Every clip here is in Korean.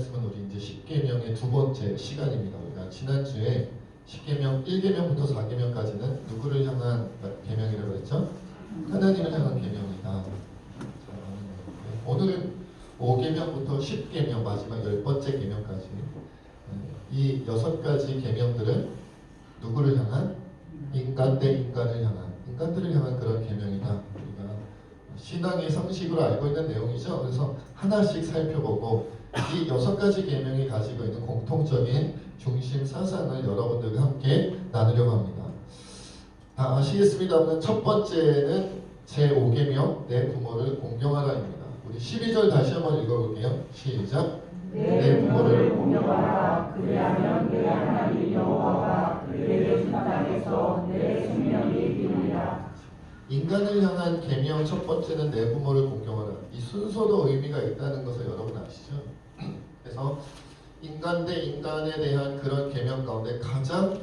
말씀은 우리 이제 10계명의 두 번째 시간입니다. 우리가 지난주에 10계명 1계명부터 4계명까지는 누구를 향한 계명이라고 했죠? 하나님을 향한 계명이다. 오늘은 5계명부터 10계명 마지막 10번째 계명까지 이 6가지 계명들은 누구를 향한? 인간 대 인간을 향한, 인간들을 향한 그런 계명이다. 우리가 신앙의 상식으로 알고 있는 내용이죠. 그래서 하나씩 살펴보고 이 6가지 계명이 가지고 있는 공통적인 중심 사상을 여러분들과 함께 나누려고 합니다. 다 아시겠습니다만 첫 번째는 제5계명 내 부모를 공경하라입니다. 우리 12절 다시 한번 읽어볼게요. 시작. 내 부모를 공경하라. 그리하면 내 하나님 여호와가 그에게 준 땅에서 내 생명이 이루리라. 인간을 향한 계명 첫 번째는 내 부모를 공경하라. 이 순서도 의미가 있다는 것을 여러분 아시죠? 그래서 인간 대 인간에 대한 그런 계명 가운데 가장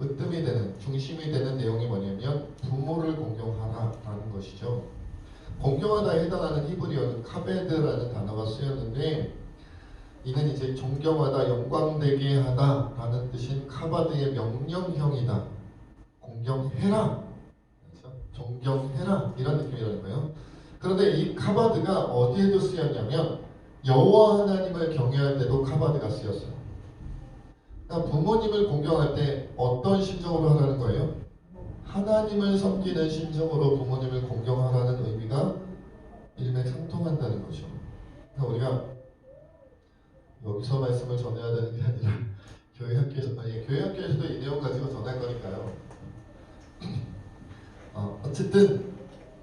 으뜸이 되는, 중심이 되는 내용이 뭐냐면 부모를 공경하라라는 것이죠. 공경하다에 해당하는 히브리어는 카베드라는 단어가 쓰였는데 이는 이제 존경하다, 영광되게 하다라는 뜻인 카바드의 명령형이다. 공경해라, 그렇죠? 존경해라 이런 느낌이라는 거예요. 그런데 이 카바드가 어디에도 쓰였냐면 여호와 하나님을 경외할 때도 카바드가 쓰였어요. 그러니까 부모님을 공경할 때 어떤 심정으로 하라는 거예요? 하나님을 섬기는 심정으로 부모님을 공경하라는 의미가 일맥상통한다는 거죠. 그러니까 우리가 여기서 말씀을 전해야 되는 게 아니라 교회 학교에서도 이 내용 가지고 전할 거니까요. 어쨌든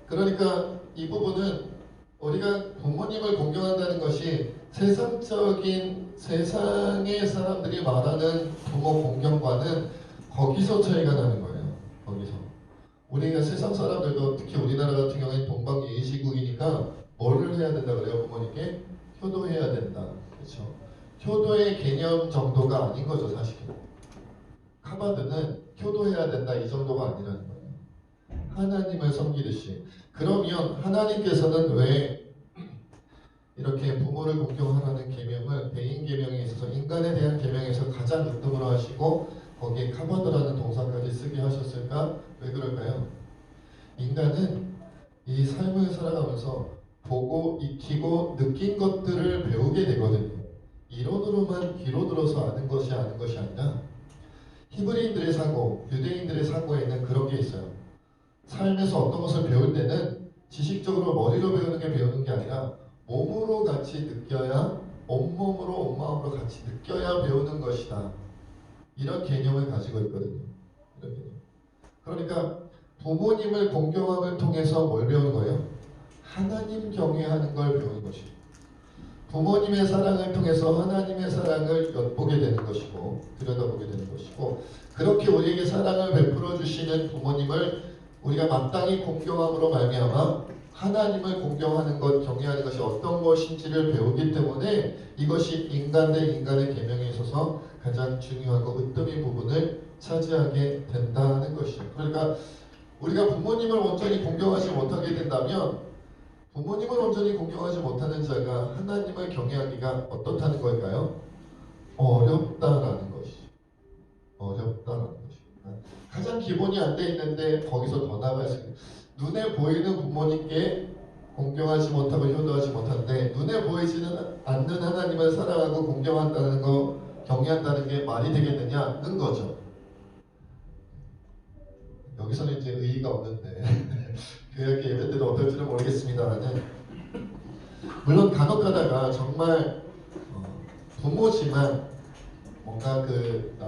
그러니까 이 부분은 우리가 부모님을 공경한다는 것이 세상적인 세상의 사람들이 말하는 부모 공경과는 거기서 차이가 나는 거예요. 거기서 우리가 세상 사람들도 특히 우리나라 같은 경우에 동방예시국이니까 뭐를 해야 된다 그래요? 부모님께 효도해야 된다. 그렇죠? 효도의 개념 정도가 아닌 거죠, 사실은. 카바드는 효도해야 된다 이 정도가 아니라는 거예요. 하나님을 섬기듯이. 그러면 하나님께서는 왜 이렇게 부모를 공경하라는 계명을 대인 계명에 있어서 인간에 대한 계명에서 가장 으뜸으로 하시고 거기에 카바드라는 동사까지 쓰게 하셨을까? 왜 그럴까요? 인간은 이 삶을 살아가면서 보고 익히고 느낀 것들을 배우게 되거든요. 이론으로만 귀로 들어서 아는 것이 아니라 히브리인들의 사고, 유대인들의 사고에 있는 그런 게 있어요. 삶에서 어떤 것을 배울 때는 지식적으로 머리로 배우는 게 배우는 게 아니라 몸으로 같이 느껴야, 온몸으로 온마음으로 같이 느껴야 배우는 것이다. 이런 개념을 가지고 있거든요. 이런 개념. 그러니까 부모님을 공경함을 통해서 뭘 배우는 거예요? 하나님 경외하는 걸 배우는 것이고 부모님의 사랑을 통해서 하나님의 사랑을 엿보게 되는 것이고 들여다보게 되는 것이고 그렇게 우리에게 사랑을 베풀어 주시는 부모님을 우리가 마땅히 공경함으로 말미암아 하나님을 공경하는 것, 경외하는 것이 어떤 것인지를 배우기 때문에 이것이 인간 대 인간의 계명에 있어서 가장 중요하고 으뜸인 부분을 차지하게 된다는 것이죠. 그러니까 우리가 부모님을 온전히 공경하지 못하게 된다면 부모님을 온전히 공경하지 못하는 자가 하나님을 경외하기가 어떻다는 걸까요? 어렵다라는 것이죠. 어렵다라는 것입니다. 가장 기본이 안 돼 있는데 거기서 더 나갈 수 있는 눈에 보이는 부모님께 공경하지 못하고 효도하지 못하는데 눈에 보이지는 않는 하나님을 사랑하고 공경한다는 거, 경외한다는 게 말이 되겠느냐는 거죠. 여기서는 이제 의의가 없는데 교회 예배 때도 어떨지는 모르겠습니다만은 물론 간혹 가다가 정말 부모지만 뭔가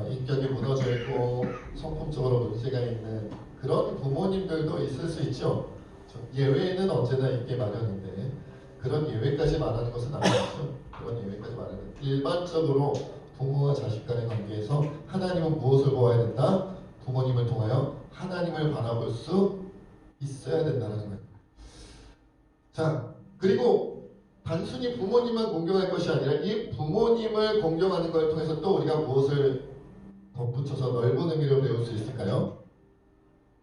인격이 무너져 있고 성품적으로 문제가 있는 그런 부모님들도 있을 수 있죠. 예외는 언제나 있게 마련인데 그런 예외까지 말하는 것은 아니죠. 그런 예외까지 말하는 일반적으로 부모와 자식 간의 관계에서 하나님은 무엇을 보아야 된다? 부모님을 통하여 하나님을 바라볼 수 있어야 된다는 거예요. 자, 그리고 단순히 부모님만 공경할 것이 아니라 이 부모님을 공경하는 걸 통해서 또 우리가 무엇을 덧붙여서 넓은 의미로 배울 수 있을까요?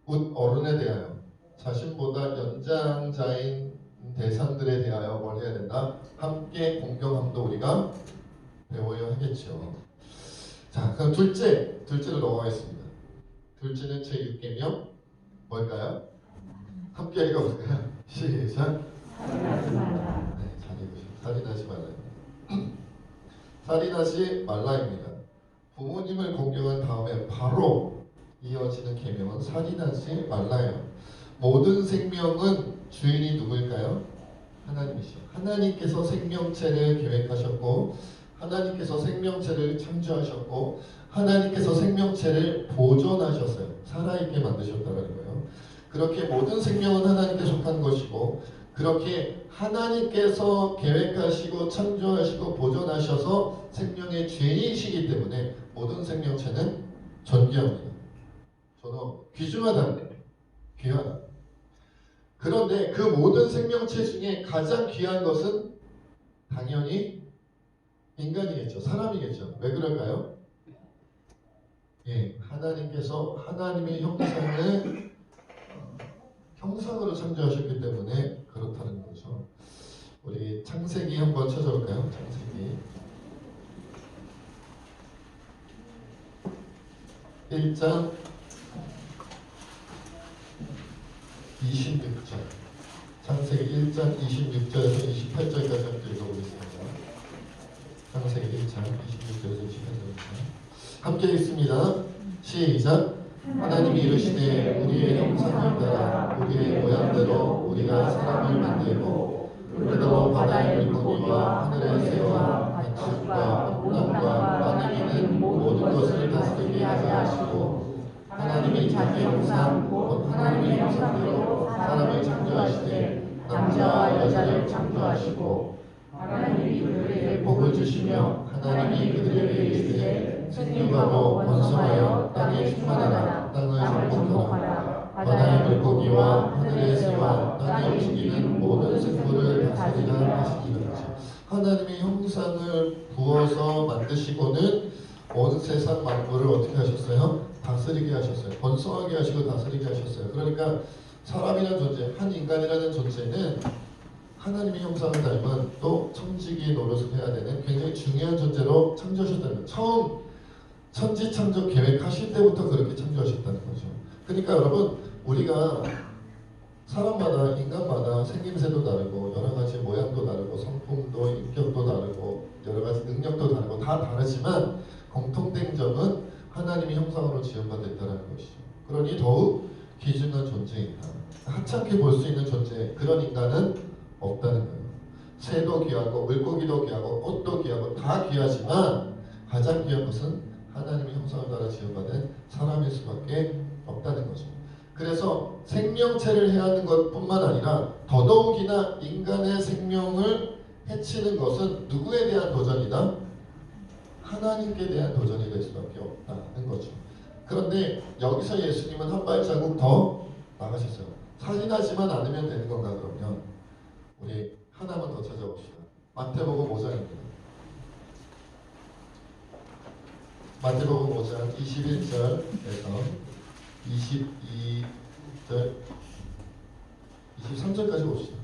곧 어른에 대하여 자신보다 연장자인 대상들에 대하여 뭘 해야 된다? 함께 공경함도 우리가 배워야 하겠죠. 자, 그럼 둘째로 넘어가겠습니다. 둘째는 제6계명 뭘까요? 함께 읽어볼까요? 시작. 살인하지 말라. 네, 잘 읽으시죠. 살인하지 말라. 살인하지 말라입니다. 부모님을 공경한 다음에 바로 이어지는 계명은 살인하지 말라예요. 모든 생명은 주인이 누구일까요? 하나님이시죠. 하나님께서 생명체를 계획하셨고 하나님께서 생명체를 창조하셨고 하나님께서 생명체를 보존하셨어요. 살아있게 만드셨다는 거예요. 그렇게 모든 생명은 하나님께 속한 것이고 그렇게 하나님께서 계획하시고 창조하시고 보존하셔서 생명의 주인이시기 때문에 모든 생명체는 존귀합니다. 저는 귀중하다, 귀하다. 그런데 그 모든 생명체 중에 가장 귀한 것은 당연히 인간이겠죠. 사람이겠죠. 왜 그럴까요? 예, 하나님께서 하나님의 형상으로 창조하셨기 때문에 그렇다는 거죠. 우리 창세기 한번 찾아볼까요? 창세기 1장 26절. 창세기 1장 26절에서 28절까지 함께 읽어보겠습니다. 창세기 1장 26절에서 28절입니다. 함께 읽습니다. 시작. 하나님이 이르시되 우리의 형상을 따라 우리의 모양대로 우리가 사람을 만들고 그들로 바다의 물고기와 하늘의 새와 가축과 나무와 땅에 있는 모든 것을 다스리게 하자 하시고 하나님이 자기 형상 곧 하나님의 형상대로 사람을 창조하시되 남자와 여자를 창조하시고 하나님이 그들에게 복을 주시며 하나님이 그들에게 이르시되 생육하고 번성하여 땅에 충만하라 땅을 정복하라 바다의 물고기와 하늘의 새와 땅에 움직이는 모든 생물을 다스리라 하시니라. 하나님의 형상을 부어서 만드시고는 온 세상 만물을 어떻게 하셨어요? 다스리게 하셨어요. 번성하게 하시고 다스리게 하셨어요. 그러니까 사람이라는 존재, 한 인간이라는 존재는 하나님의 형상을 닮은 또 천지기 노릇을 해야 되는 굉장히 중요한 존재로 창조하셨다는 거예요. 처음 천지창조 계획하실 때부터 그렇게 창조하셨다는 거죠. 그러니까 여러분 우리가 사람마다 인간마다 생김새도 다르고 여러 가지 모양도 다르고 성품도 인격도 다르고 여러 가지 능력도 다르고 다 다르지만 공통된 점은 하나님의 형상으로 지음받았다는 것이죠. 그러니 더욱 귀중한 존재이다. 하찮게 볼 수 있는 존재 그런 인간은 없다는 거예요. 새도 귀하고 물고기도 귀하고 꽃도 귀하고 다 귀하지만 가장 귀한 것은 하나님의 형상을 따라 지음받은 사람일 수밖에 없다는 거죠. 그래서 생명체를 해하는 것뿐만 아니라 더더욱이나 인간의 생명을 해치는 것은 누구에 대한 도전이다? 하나님께 대한 도전이 될 수밖에 없다는 거죠. 그런데 여기서 예수님은 한 발자국 더 나가셨어요. 살인하지만 않으면 되는 건가 그러면 우리 하나만 더 찾아봅시다. 마태복음 5장입니다. 마태복음 5장 21절에서 22절 23절까지 봅시다.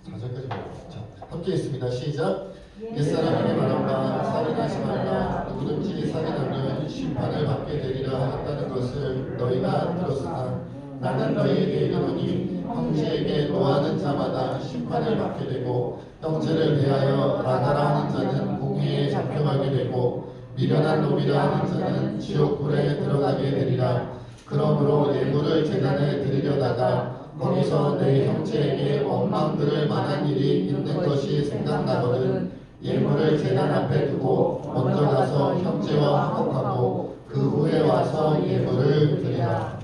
4절까지 봅시다. 자, 함께 있습니다. 시작. 옛사람에게 말한바 살인하지 말라. 누구든지 살인하면 심판을 받게 되리라 하였다는 것을 너희가 들었으나 나는 너희에게 이르노니 형제에게 노하는 자마다 심판을 받게 되고 형제를 대하여 나가라 하는 자는 공회에 잡혀가게 되고 미련한 놈이라 하는 자는 지옥불에 들어가게 되리라. 그러므로 예물을 제단에 드리려다가 거기서 내 형제에게 원망 들을 만한 일이 있는 것이 생각나거든 예물을 제단 앞에 두고 먼저 가서 형제와 화목하고 그 후에 와서 예물을 드리라.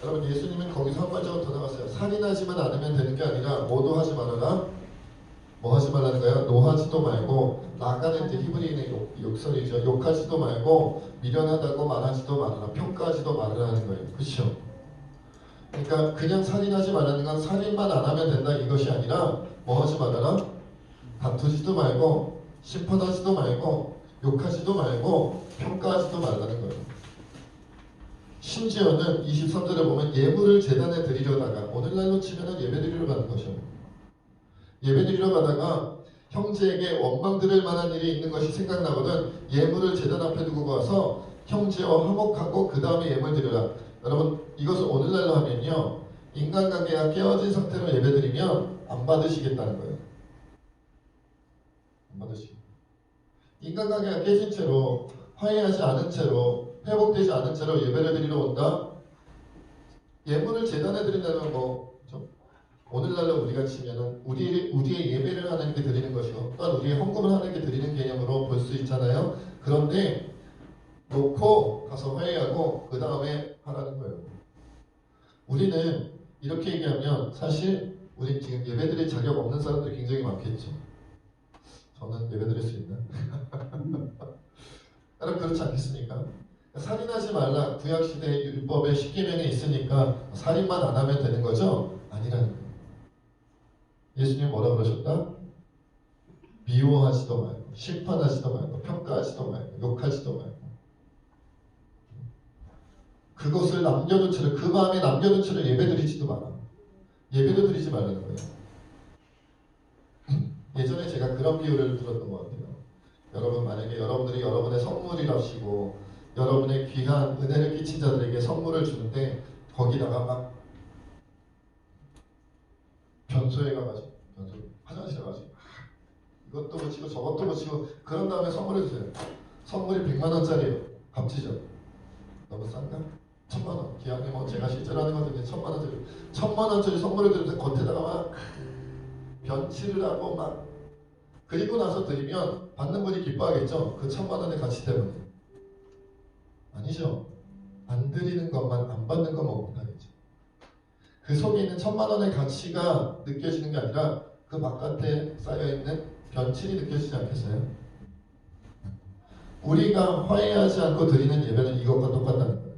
여러분 예수님은 거기서 한 발자국 더 나갔어요. 살인하지만 않으면 되는 게 아니라 뭐도 하지 말아라. 뭐 하지 말라는 거야? 노하지도 말고 나가는 이제 히브리인의 욕설이죠. 욕하지도 말고 미련하다고 말하지도 말아라. 평가하지도 말아라는 거예요. 그렇죠? 그러니까 그냥 살인하지 말라는 건 살인만 안 하면 된다 이것이 아니라 뭐 하지 말아라? 다투지도 말고 심판하지도 말고 욕하지도 말고 평가하지도 말라는 거예요. 심지어는 23절에 보면 예물을 제단에 드리려다가 오늘날로 치면은 예배 드리러 가는 거죠. 예배 드리러 가다가 형제에게 원망 들을 만한 일이 있는 것이 생각나거든 예물을 제단 앞에 두고 가서 형제와 화목하고 그 다음에 예물 드려라. 여러분 이것을 오늘날로 하면요 인간관계가 깨어진 상태로 예배드리면 안 받으시겠다는 거예요. 안 받으시고 인간관계가 깨진 채로 화해하지 않은 채로 회복되지 않은 채로 예배를 드리러 온다. 예물을 제단에 드린다는 거 그렇죠? 오늘날로 우리가 치면은 우리의 예배를 하나님께 드리는 것이고 또한 우리의 헌금을 하나님께 드리는 개념으로 볼 수 있잖아요. 그런데 놓고 가서 회의하고 그 다음에 하라는 거예요. 우리는 이렇게 얘기하면 사실 우리 지금 예배드릴 자격 없는 사람들이 굉장히 많겠죠. 저는 예배드릴 수 있나? 여러분 그렇지 않겠습니까? 살인하지 말라 구약시대 율법에 10계명에 있으니까 살인만 안 하면 되는 거죠? 아니라는 거예요. 예수님 뭐라 그러셨다? 미워하지도 말고 심판하지도 말고 평가하지도 말고 욕하지도 말고 그것을 남겨둔 채로 그 마음에 남겨둔 채로 예배드리지도 마라. 예배도 드리지 말라는 거예요. 예전에 제가 그런 비유를 들었던 것 같아요. 여러분 만약에 여러분들이 여러분의 선물이랍시고 여러분의 귀한 은혜를 끼친 자들에게 선물을 주는데 거기다가 막 변소에 가가지고 화장실에 가가지고 이것도 붙이고 저것도 붙이고 그런 다음에 선물을 주세요. 선물이 100만원짜리예요. 값지죠? 너무 싼가? 1000만원. 기왕에 뭐 제가 실제로 하는 건데 1000만원짜리 1000만원짜리 선물을 드리면서 겉에다가 막 변치를 하고 막 그리고 나서 드리면 받는 분이 기뻐하겠죠? 그 1000만원의 가치 때문에. 아니죠. 안 드리는 것만 안 받는 것만 못하겠죠. 그 속에 있는 1000만원의 가치가 느껴지는 게 아니라 그 바깥에 쌓여있는 변칠이 느껴지지 않겠어요? 우리가 화해하지 않고 드리는 예배는 이것과 똑같다는 거예요.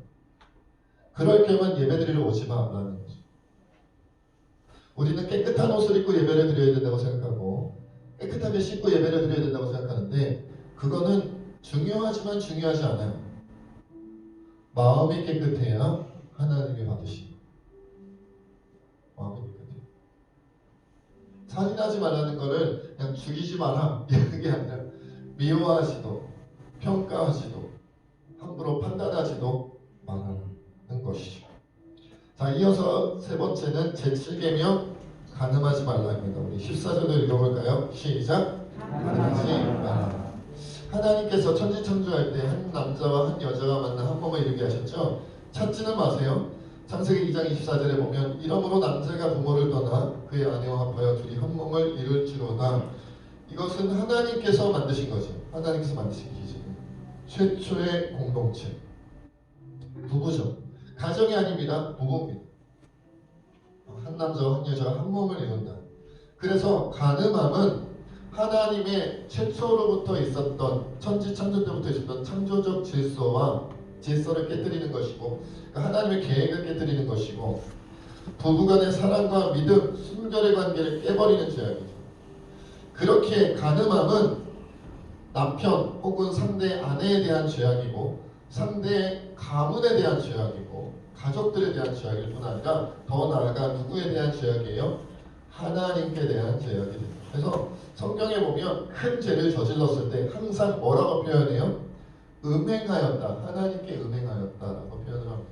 그럴 경우만 예배드리러 오지 마라는 거죠. 우리는 깨끗한 옷을 입고 예배를 드려야 된다고 생각하고 깨끗하게 씻고 예배를 드려야 된다고 생각하는데 그거는 중요하지만 중요하지 않아요. 마음이 깨끗해야 하나님이 받으시고 마음이 깨끗해요. 살인하지 말라는 거를 그냥 죽이지 마라 이게 아니라 미워하지도 평가하지도 함부로 판단하지도 말하는 것이죠. 자, 이어서 세 번째는 제7계명 간음하지 말라입니다. 우리 14절을 읽어볼까요? 시작. 간음하지 말라. 하나님께서 천지창조할 때 한 남자와 한 여자가 만나 한 몸을 이루게 하셨죠. 찾지는 마세요. 창세기 2장 24절에 보면 이러므로 남자가 부모를 떠나 그의 아내와 합하여 둘이 한 몸을 이룰지로다. 이것은 하나님께서 만드신 거죠. 하나님께서 만드신 기준이에요. 최초의 공동체 부부죠. 가정이 아닙니다. 부부입니다. 한 남자와 한 여자가 한 몸을 이룬다. 그래서 간음함은 하나님의 최초로부터 있었던 천지창조 때부터 있었던 창조적 질서를 깨뜨리는 것이고 그러니까 하나님의 계획을 깨뜨리는 것이고 부부간의 사랑과 믿음, 순결의 관계를 깨버리는 죄악이죠. 그렇게 간음함은 남편 혹은 상대 아내에 대한 죄악이고 상대 가문에 대한 죄악이고 가족들에 대한 죄악일 뿐 아니라 더 나아가 누구에 대한 죄악이에요? 하나님께 대한 죄악이 됩니다. 그래서 성경에 보면 큰 죄를 저질렀을 때 항상 뭐라고 표현해요? 음행하였다. 하나님께 음행하였다라고 표현을 합니다.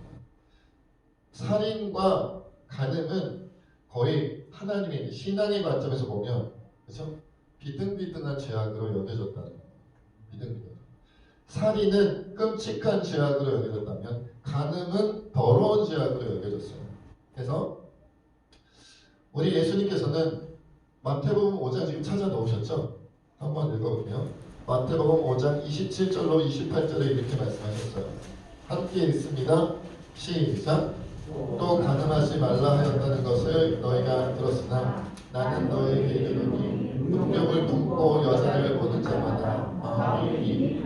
살인과 간음은 거의 하나님의 신앙의 관점에서 보면 그렇죠? 비등비등한 죄악으로 여겨졌다는 거예요. 비등비등. 살인은 끔찍한 죄악으로 여겨졌다면 간음은 더러운 죄악으로 여겨졌어요. 그래서 우리 예수님께서는 마태복음 5장 지금 찾아 놓으셨죠? 한번 읽어볼게요. 마태복음 5장 27절로 28절에 이렇게 말씀하셨어요. 함께 읽습니다. 시작. 또 간음하지 말라 하였다는 것을 너희가 들었으나 나는 너희에게 이르노니 능력을 품고 여자를 보는 자마다 마음이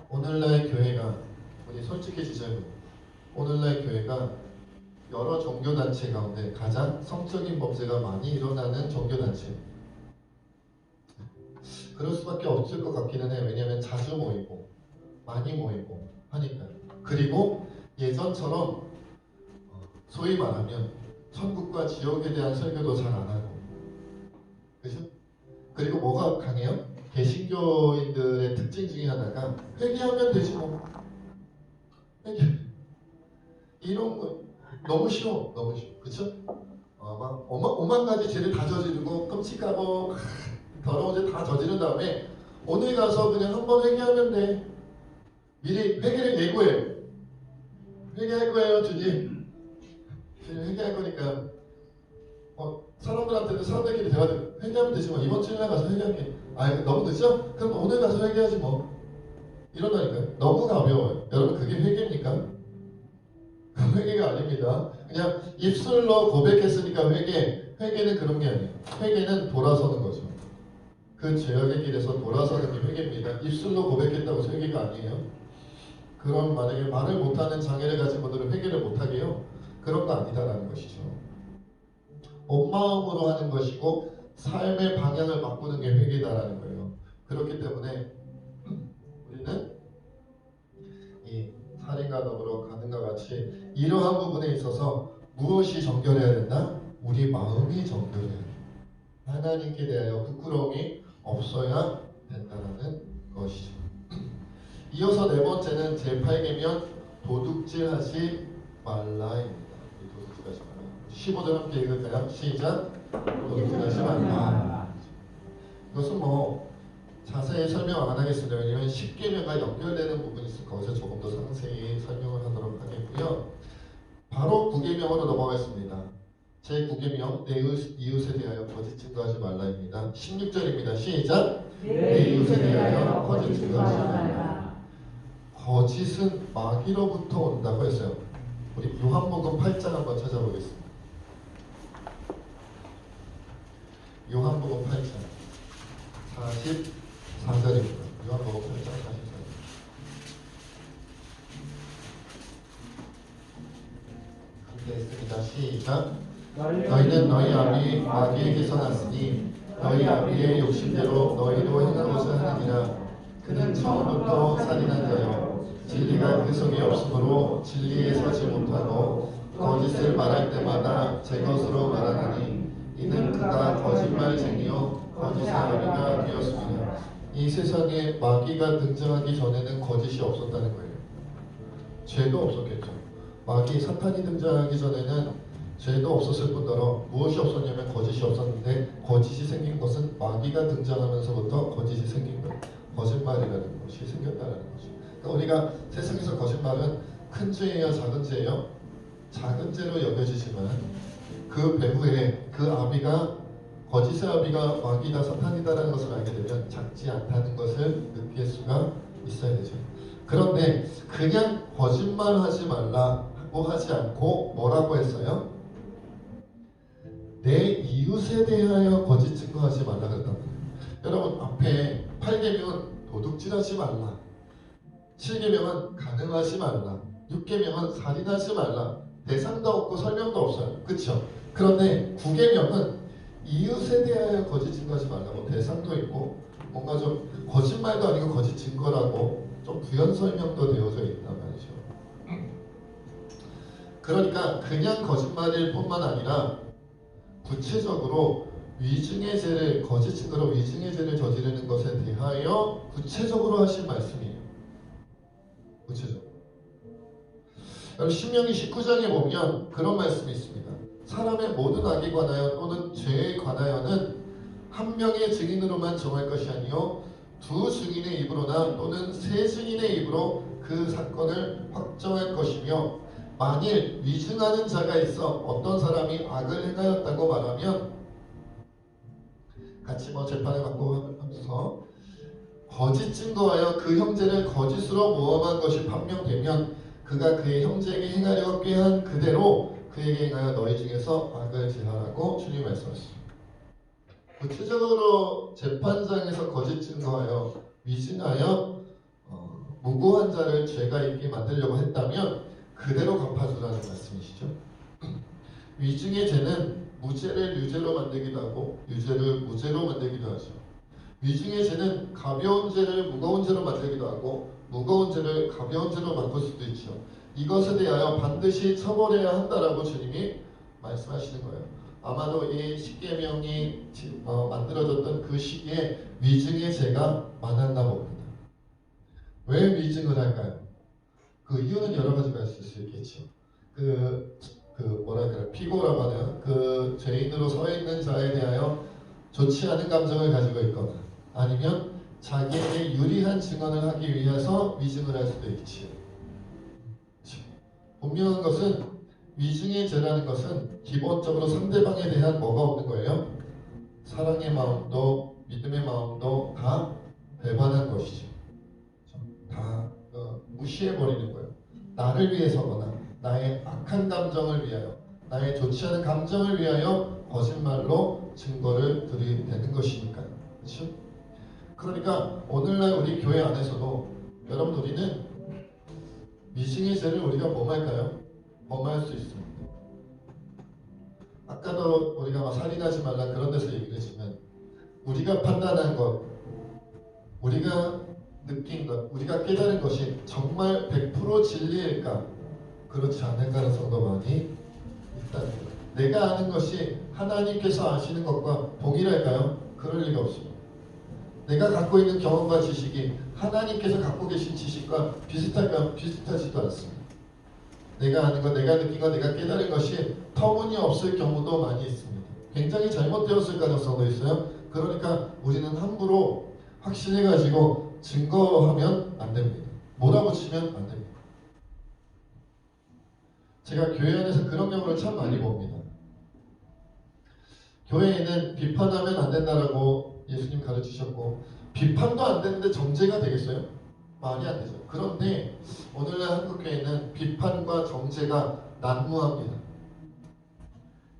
오늘날 교회가 우리 솔직해지자면 오늘날 교회가 여러 종교단체 가운데 가장 성적인 범죄가 많이 일어나는 종교단체입니다. 그럴 수밖에 없을 것 같기는 해요. 왜냐하면 자주 모이고 많이 모이고 하니까요. 그리고 예전처럼 소위 말하면 천국과 지옥에 대한 설교도 잘 안 하고, 그죠? 그리고 뭐가 강해요? 개신교인들의 특징 중에 하나가 회개하면 되지 뭐. 회개. 이런 거 너무 쉬워, 너무 쉬워, 그쵸? 막 오만 가지 죄를 다 저지르고 끔찍하고 더러운 죄 다 저지른 다음에 오늘 가서 그냥 한번 회개하면 돼. 미리 회개를 예고해. 회개할 거예요, 주님. 주님 회개할 거니까. 사람들한테도 사람들끼리 대화들 회개하면 되지 뭐. 이번 주일날 가서 회개할게. 너무 늦죠? 그럼 오늘 가서 회개하지 뭐. 이런다니까요. 너무 가벼워요. 여러분 그게 회개입니까? 회개가 아닙니다. 그냥 입술로 고백했으니까 회개는 그런 게 아니에요. 회개는 돌아서는 거죠. 그 죄악의 길에서 돌아서는 게 회개입니다. 입술로 고백했다고 해서 회개가 아니에요. 그럼 만약에 말을 못하는 장애를 가진 분들은 회개를 못하게 해요. 그런 거 아니다라는 것이죠. 온 마음으로 하는 것이고 삶의 방향을 바꾸는 게 회개다라는 거예요. 그렇기 때문에 우리는 이 살인과 더불어 가는과 같이 이러한 부분에 있어서 무엇이 정결해야 된다? 우리 마음이 정결해야 된다. 하나님께 대하여 부끄러움이 없어야 된다는 것이죠. 이어서 네 번째는 제8계명 도둑질하지 말라입니다. 도둑질하지 말라. 15절 함께 읽을까요? 시작. 도둑질하지 말라. 이것은 뭐 자세히 설명 안 하겠습니다. 왜냐하면 10계명과 연결되는 부분이 있을 거기서 조금 더 상세히 설명을 하도록 하겠고요. 바로 9계명으로 넘어가겠습니다. 제9계명 내 이웃에 대하여 거짓 증거하지 말라입니다. 16절입니다. 시작. 내 이웃에 대하여 거짓 증거하지 말라. 거짓은 마귀로부터 온다고 했어요. 우리 요한복음 8장 한번 찾아보겠습니다. 요한복음 8장 44절입니다. 요한복음 8장 44절. 함께 읽습니다. 시작. 너희는 너희 아비 마귀에게서 났으니 너희 아비의 욕심대로 너희도 행하고자 하느니라. 그는 처음부터 살인한 자요 진리가 그 속에 없으므로 진리에 서지 못하고 거짓을 말할 때마다 제 것으로 말하나니 이는 그가 거짓말쟁이요 거짓의 아비가 되었습니다. 이 세상에 마귀가 등장하기 전에는 거짓이 없었다는 거예요. 죄도 없었겠죠. 마귀 사탄이 등장하기 전에는 죄도 없었을 뿐더러 무엇이 없었냐면 거짓이 없었는데 거짓이 생긴 것은 마귀가 등장하면서부터 거짓이 생긴 거예요. 거짓말이라는 것이 생겼다는 거죠. 그러니까 우리가 세상에서 거짓말은 큰 죄예요, 작은 죄예요? 작은 죄로 여겨지지만 그 배후에 그 아비가 거짓의 아비가 마귀다 사탄이다라는 것을 알게 되면 작지 않다는 것을 느낄 수가 있어야 되죠. 그런데 그냥 거짓말하지 말라고 하지 않고 뭐라고 했어요? 내 이웃에 대하여 거짓 증거하지 말라 그랬단 말이에요. 여러분 앞에 8계명은 도둑질하지 말라, 7계명은 간음하지 말라, 6계명은 살인하지 말라. 대상도 없고 설명도 없어요. 그렇죠? 그런데 9계명은 이웃에 대하여 거짓 증거하지 말라고 대상도 있고 뭔가 좀 거짓말도 아니고 거짓 증거라고 좀 부연 설명도 되어져 있단 말이죠. 그러니까 그냥 거짓말일 뿐만 아니라 구체적으로 위증의 죄를 거짓 증거로 위증의 죄를 저지르는 것에 대하여 구체적으로 하신 말씀이에요. 구체적으로. 신명기 19장에 보면 그런 말씀이 있습니다. 사람의 모든 악에 관하여 또는 죄에 관하여는 한 명의 증인으로만 정할 것이 아니요 두 증인의 입으로나 또는 세 증인의 입으로 그 사건을 확정할 것이며 만일 위증하는 자가 있어 어떤 사람이 악을 행하였다고 말하면 같이 재판을 받고 하면서 거짓 증거하여 그 형제를 거짓으로 모함한 것이 판명되면 그가 그의 형제에게 행하려고 꾀한 그대로 그에게 행하여 너희 중에서 악을 제하라고 주님 말씀하셨습니다. 구체적으로 재판장에서 거짓 증거하여 위증하여 무고한 자를 죄가 있게 만들려고 했다면 그대로 갚아주라는 말씀이시죠. 위증의 죄는 무죄를 유죄로 만들기도 하고 유죄를 무죄로 만들기도 하죠. 위증의 죄는 가벼운 죄를 무거운 죄로 만들기도 하고 무거운 죄를 가벼운 죄로 바꿀 수도 있죠. 이것에 대하여 반드시 처벌해야 한다라고 주님이 말씀하시는 거예요. 아마도 이 십계명이 만들어졌던 그 시기에 위증의 죄가 많았나 봅니다. 왜 위증을 할까요? 그 이유는 여러 가지가 있을 수 있겠죠. 피고라고 하는 그 죄인으로 서 있는 자에 대하여 좋지 않은 감정을 가지고 있거나 아니면 자기에게 유리한 증언을 하기 위해서 위증을 할 수도 있지요. 분명한 것은 위증의 죄라는 것은 기본적으로 상대방에 대한 뭐가 없는 거예요? 사랑의 마음도 믿음의 마음도 다 배반한 것이죠. 다 무시해버리는 거예요. 나를 위해서거나 나의 악한 감정을 위하여 나의 좋지 않은 감정을 위하여 거짓말로 증거를 들이대는 것이니까요. 그렇죠? 그러니까 오늘날 우리 교회 안에서도 여러분 우리는 위증의 죄를 우리가 범할까요? 범할 수 있습니다. 아까도 우리가 살인하지 말라 그런 데서 얘기를 했지만 우리가 판단한 것, 우리가 느낀 것, 우리가 깨달은 것이 정말 100% 진리일까? 그렇지 않을 가능성도 많이 있다는 거예요. 내가 아는 것이 하나님께서 아시는 것과 동일할까요? 그럴 리가 없습니다. 내가 갖고 있는 경험과 지식이 하나님께서 갖고 계신 지식과 비슷할까요? 비슷하지도 않습니다. 내가 아는 것, 내가 느낀 것, 내가 깨달은 것이 터무니없을 경우도 많이 있습니다. 굉장히 잘못되었을 가능성도 있어요. 그러니까 우리는 함부로 확신해가지고 증거하면 안 됩니다. 몰아붙이면 안 됩니다. 제가 교회 안에서 그런 경우를 참 많이 봅니다. 교회에는 비판하면 안 된다라고 예수님 가르치셨고 비판도 안 되는데 정죄가 되겠어요? 말이 안 되죠. 그런데 오늘날 한국교회는 비판과 정죄가 난무합니다.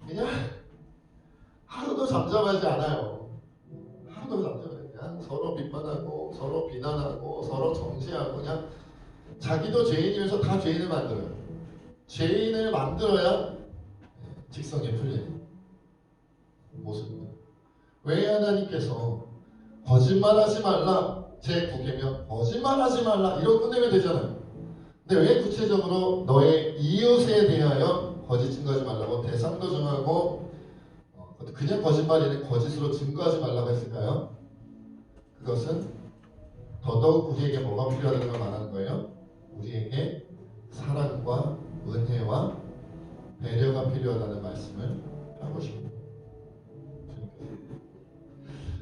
그냥 하루도 잠잠하지 않아요. 하루도 잠잠하지 그냥 서로 비판하고 서로 비난하고 서로 정죄하고 그냥 자기도 죄인이면서 다 죄인을 만들어요. 죄인을 만들어야 직성에 풀리는 모습입니다. 왜 하나님께서 거짓말하지 말라 제9계명 거짓말하지 말라 이러고 끝내면 되잖아요. 근데 왜 구체적으로 너의 이웃에 대하여 거짓 증거하지 말라고 대상도 정하고 그냥 거짓말이 아니라 거짓으로 증거하지 말라고 했을까요? 그것은 더더욱 우리에게 뭐가 필요하다는 걸 말하는 거예요? 우리에게 사랑과 은혜와 배려가 필요하다는 말씀을 하고 싶습니다.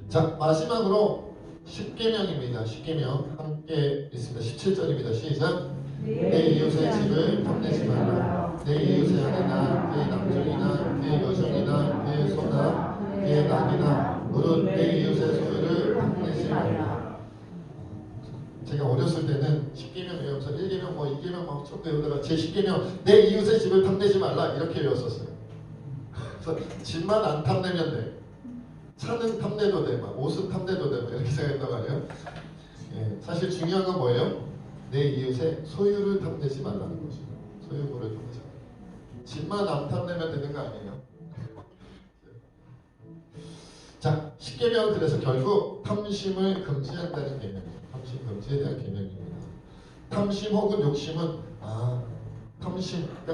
자, 마지막으로 10계명입니다. 10계명 함께 있습니다. 17절입니다. 시작. 내 이웃의 집을 탐내지 말라. 내 이웃의 아내나 그의 남종이나 그의 여종이나 그의 소나 그의 낙이나 무릇 내 이웃의 소유를 탐내지 말라. 제가 어렸을 때는 10계명 외우면서 1계명 2계명 막 쭉 외우다가 제 10계명 내 이웃의 집을 탐내지 말라 이렇게 외웠었어요. 그래서 집만 안 탐내면 돼. 차는 탐내도 돼, 막 옷은 탐내도 돼, 막 이렇게 생각했단 말이에요. 예, 사실 중요한 건 뭐예요? 내 이웃의 소유를 탐내지 말라는 것이죠. 소유물을 탐내지 말라. 집만 안 탐내면 되는 거 아니에요? 자, 10계명은 그래서 결국 탐심을 금지한다는 계명이에요. 탐심 금지에 대한 계명입니다. 탐심 혹은 욕심은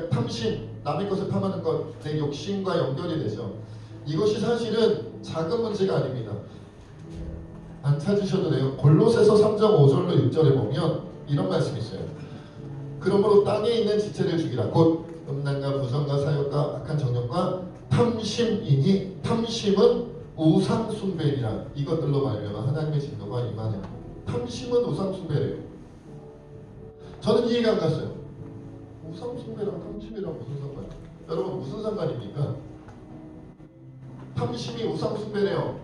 탐심, 남의 것을 탐하는 것, 내 욕심과 연결이 되죠. 이것이 사실은 작은 문제가 아닙니다. 안 찾으셔도 돼요. 골로새서 3장 5절로 6절에 보면 이런 말씀이 있어요. 그러므로 땅에 있는 지체를 죽이라. 곧 음란과 부정과 사욕과 악한 정욕과 탐심이니 탐심은 우상 숭배니라. 이것들로 말미암아 하나님의 진노가 임하네. 탐심은 우상 숭배래요. 저는 이해가 안 갔어요. 우상 숭배랑 탐심이랑 무슨 상관이에요? 여러분 무슨 상관입니까? 탐심이 우상 숭배래요.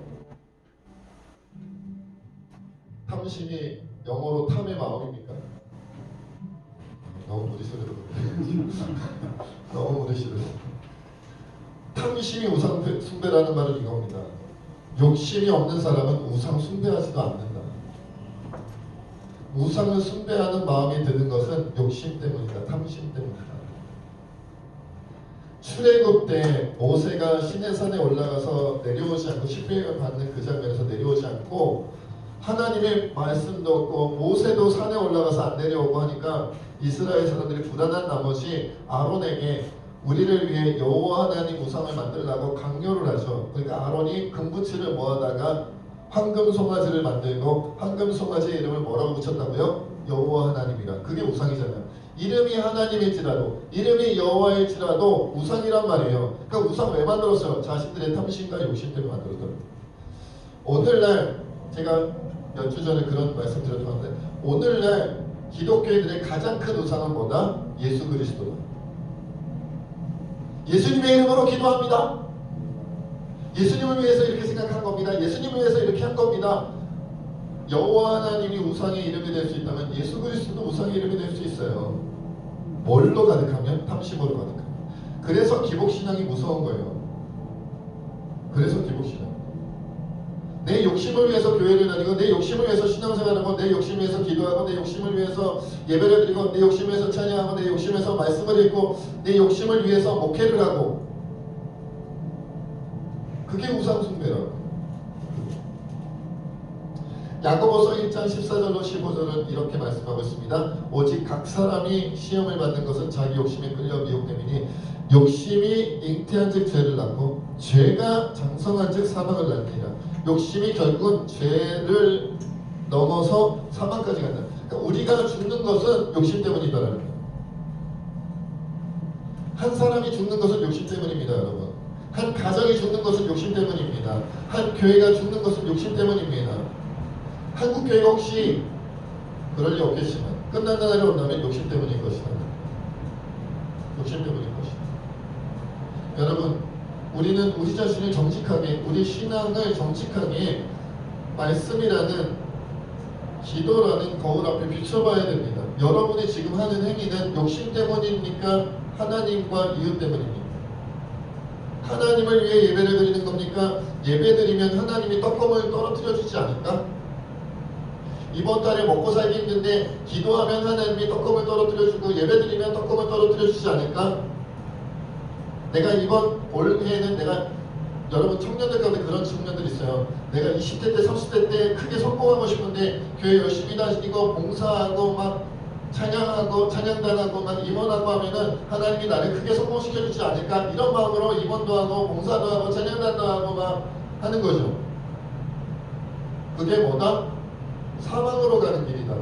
탐심이 영어로 탐의 마음입니까? 너무 무리수를 너무 무리수를 탐심이 우상 숭배라는 말은 이겁니다. 욕심이 없는 사람은 우상 숭배하지도 않는다. 우상을 숭배하는 마음이 드는 것은 욕심 때문이다. 탐심 때문이다. 출애굽 때 모세가 시내산에 올라가서 내려오지 않고 십계명을 받는 그 장면에서 내려오지 않고 하나님의 말씀도 없고 모세도 산에 올라가서 안 내려오고 하니까 이스라엘 사람들이 불안한 나머지 아론에게 우리를 위해 여호와 하나님 우상을 만들라고 강요를 하죠. 그러니까 아론이 금붙이를 모아다가 황금 송아지를 만들고 황금 송아지의 이름을 뭐라고 붙였다고요? 여호와 하나님이라. 그게 우상이잖아요. 이름이 하나님일지라도 이름이 여호와일지라도 우상이란 말이에요. 그러니까 우상 왜 만들었어요? 자신들의 탐심과 욕심 때문에 만들었더라고요. 오늘날 제가 몇 주 전에 그런 말씀 드렸는데 오늘날 기독교인들의 가장 큰 우상은 뭐다? 예수 그리스도다. 예수님의 이름으로 기도합니다. 예수님을 위해서 이렇게 생각한 겁니다. 예수님을 위해서 이렇게 한 겁니다. 여호와 하나님이 우상의 이름이 될 수 있다면 예수 그리스도도 우상의 이름이 될 수 있어요. 뭘로 가득하면? 탐심으로 가득하면. 그래서 기복신앙이 무서운 거예요. 그래서 기복신앙. 내 욕심을 위해서 교회를 다니고 내 욕심을 위해서 신앙생활하고 내 욕심을 위해서 기도하고 내 욕심을 위해서 예배를 드리고 내 욕심을 위해서 찬양하고 내 욕심을 위해서 말씀을 읽고 내 욕심을 위해서 목회를 하고 그게 우상숭배라고. 야고보서 1장 14절로 15절은 이렇게 말씀하고 있습니다. 오직 각 사람이 시험을 받는 것은 자기 욕심에 끌려 미혹됨이니 욕심이 잉태한 즉 죄를 낳고 죄가 장성한 즉 사망을 낳느니라. 욕심이 결국은 죄를 넘어서 사망까지 간다. 그러니까 우리가 죽는 것은 욕심 때문이다라는 거예요. 한 사람이 죽는 것은 욕심 때문입니다, 여러분. 한 가정이 죽는 것은 욕심 때문입니다. 한 교회가 죽는 것은 욕심 때문입니다. 한국 교회가 혹시 그럴 리 없겠지만 끝난 날이 온다면 욕심 때문일 것이다. 욕심 때문일 것이다. 여러분, 우리는 우리 자신을 정직하게, 우리 신앙을 정직하게 말씀이라는 기도라는 거울 앞에 비춰봐야 됩니다. 여러분이 지금 하는 행위는 욕심 때문입니까? 하나님과 이웃 때문입니까? 하나님을 위해 예배를 드리는 겁니까? 예배 드리면 하나님이 떡검을 떨어뜨려 주지 않을까? 이번 달에 먹고 살기 힘든데 기도하면 하나님이 떡검을 떨어뜨려 주고 예배 드리면 떡검을 떨어뜨려 주지 않을까? 내가 이번 올해는 내가 여러분 청년들 가운데 그런 청년들 있어요. 내가 20대 때 30대 때 크게 성공하고 싶은데 교회 열심히 다니고 봉사하고 막 찬양하고 찬양단하고 막 임원하고 하면은 하나님이 나를 크게 성공시켜 주지 않을까? 이런 마음으로 임원도 하고 봉사도 하고 찬양단도 하고 막 하는 거죠. 그게 뭐다? 사망으로 가는 길이다.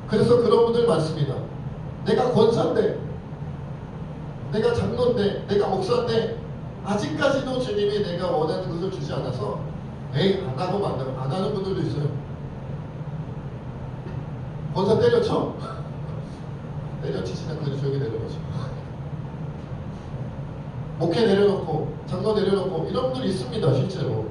그래서 그런 분들 많습니다. 내가 권사인데, 내가 장로인데, 내가 목사인데 아직까지도 주님이 내가 원하는 것을 주지 않아서 에이 안 하고 안 하는 분들도 있어요. 권사 때려쳐? 때려치지 않고 그냥 조용히 내려놓죠. 목회 내려놓고 장로 내려놓고 이런 분들이 있습니다. 실제로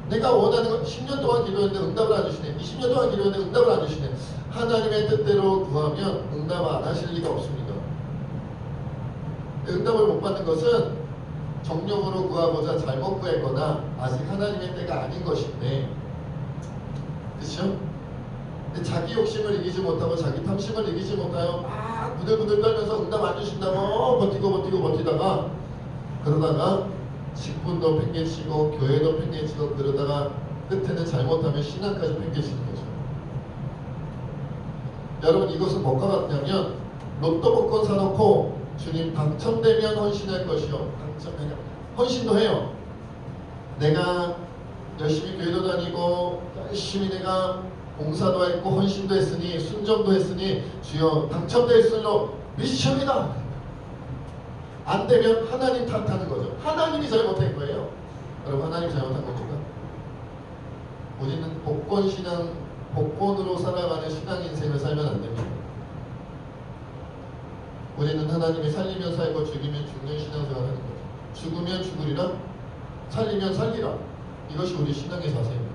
내가 원하는 건 10년 동안 기도했는데 응답을 안 주시네. 20년 동안 기도했는데 응답을 안 주시네. 하나님의 뜻대로 구하면 응답 안 하실 리가 없습니다. 응답을 못 받는 것은 정령으로 구하고자 잘못 구했거나 아직 하나님의 때가 아닌 것인데, 그렇죠? 근데 자기 욕심을 이기지 못하고 자기 탐심을 이기지 못하여 막 부들부들 떨면서 응답 안 주신다고 버티다가 그러다가 직분도 팽개치고 교회도 팽개치고 그러다가 끝에는 잘못하면 신앙까지 팽개치는 거죠. 여러분, 이것은 뭐가 같냐면 로또 복권 사놓고 주님 당첨되면 헌신할 것이요. 당첨되면 헌신도 해요. 내가 열심히 교회도 다니고 열심히 내가 봉사도 했고 헌신도 했으니 순종도 했으니 주여 당첨될수록 미션이다. 안 되면 하나님 탓하는 거죠. 하나님이 잘못한 거예요. 여러분, 하나님 잘못한 겁니까? 우리는 복권 신앙, 복권으로 살아가는 신앙 인생을 살면 안 됩니다. 우리는 하나님이 살리면 살고 죽이면 죽는 신앙생활을 하는 거죠. 죽으면 죽으리라, 살리면 살리라. 이것이 우리 신앙의 자세입니다.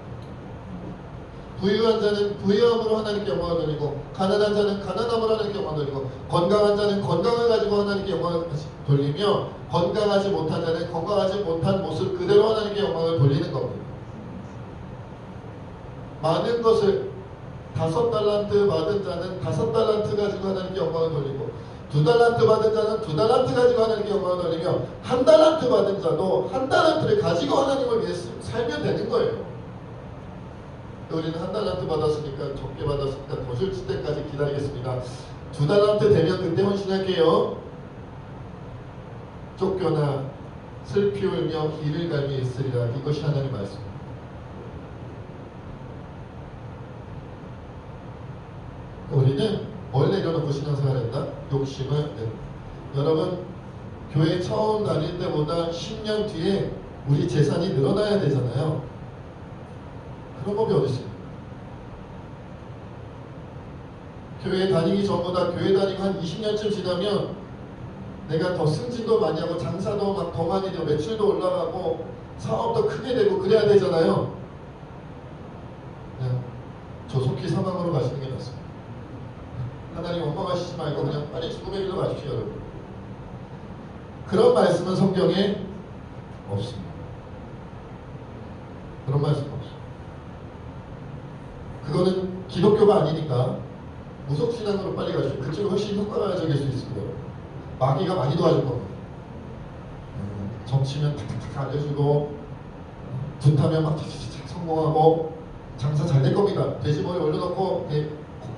부유한 자는 부유함으로 하나님께 영광을 돌리고 가난한 자는 가난함으로 하나님께 영광을 돌리고 건강한 자는 건강을 가지고 하나님께 영광을 돌리며 건강하지 못한 자는 건강하지 못한 모습 그대로 하나님께 영광을 돌리는 겁니다. 많은 것을 5달란트 받은 자는 5달란트 가지고 하나님께 영광을 돌리고 2달란트 받은 자는 2달란트 가지고 하나님께 영광을 돌리며 1달란트 받은 자도 1달란트를 가지고 하나님을 위해 살면 되는 거예요. 우리는 1달란트 받았으니까 적게 받았으니까 더 줄 때까지 기다리겠습니다. 2달란트 되면 그때 헌신할게요. 쫓겨나 슬피 울며 이를 갈미 있으리라. 이것이 하나님의 말씀입니다. 우리는 뭘 내려놓고 신앙생활을 했다? 욕심을 내려. 여러분, 교회 처음 다닐 때보다 10년 뒤에 우리 재산이 늘어나야 되잖아요. 그런 법이 어디 있어요? 교회 다니기 전보다 교회 다니고 한 20년쯤 지나면 내가 더 승진도 많이 하고 장사도 막 더 많이 되고 매출도 올라가고 사업도 크게 되고 그래야 되잖아요. 그냥 조속히 사망으로 가시는 게 낫습니다. 하나님 원망하시지 말고 그냥 빨리 죽음의 길로 가십시오, 여러분. 그런 말씀은 성경에 없습니다. 그런 말씀 없어요. 그거는 기독교가 아니니까 무속신앙으로 빨리 가십시오. 그쪽이 훨씬 효과적일 수 있습니다. 마귀가 많이 도와줄 겁니다. 점치면 탁탁탁 알려주고 붓하면 막 착착착 성공하고 장사 잘 될 겁니다. 돼지머리 올려놓고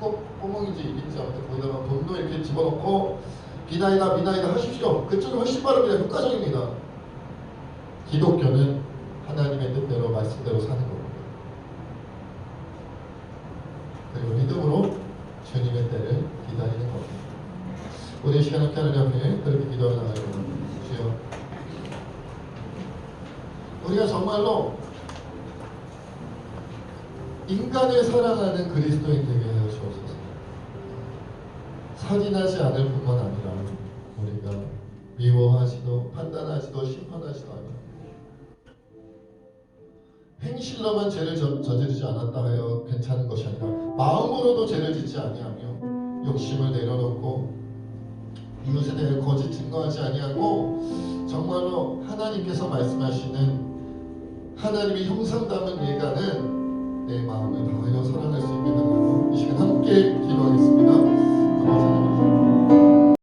콧구멍인지 입인지 아무튼 거기다가 돈도 이렇게 집어넣고 비나이다 하십시오. 그쪽이 훨씬 빠릅니다. 효과적입니다. 기독교는 하나님의 뜻대로 말씀대로 사는 겁니다. 그리고 믿음으로 주님의 때를 기다리는 겁니다. 우리 시간 함께 하는 앞에 그렇게 기도하며 나가야 됩니다. 주여, 우리가 정말로 인간을 사랑하는 그리스도인 되게 하여 주옵소서. 살인하지 않을 뿐만 아니라 우리가 미워하지도 판단하지도 심판하지도 않아 행실로만 죄를 저지르지 않았다 하여 괜찮은 것이 아니라 마음으로도 죄를 짓지 아니하며 욕심을 내려놓고 이웃에 대해 거짓 증거하지 아니하고 정말로 하나님께서 말씀하시는 하나님의 형상 담은 예가는 내 마음을 다하여 사랑할 수 있게 되고 이 시간 함께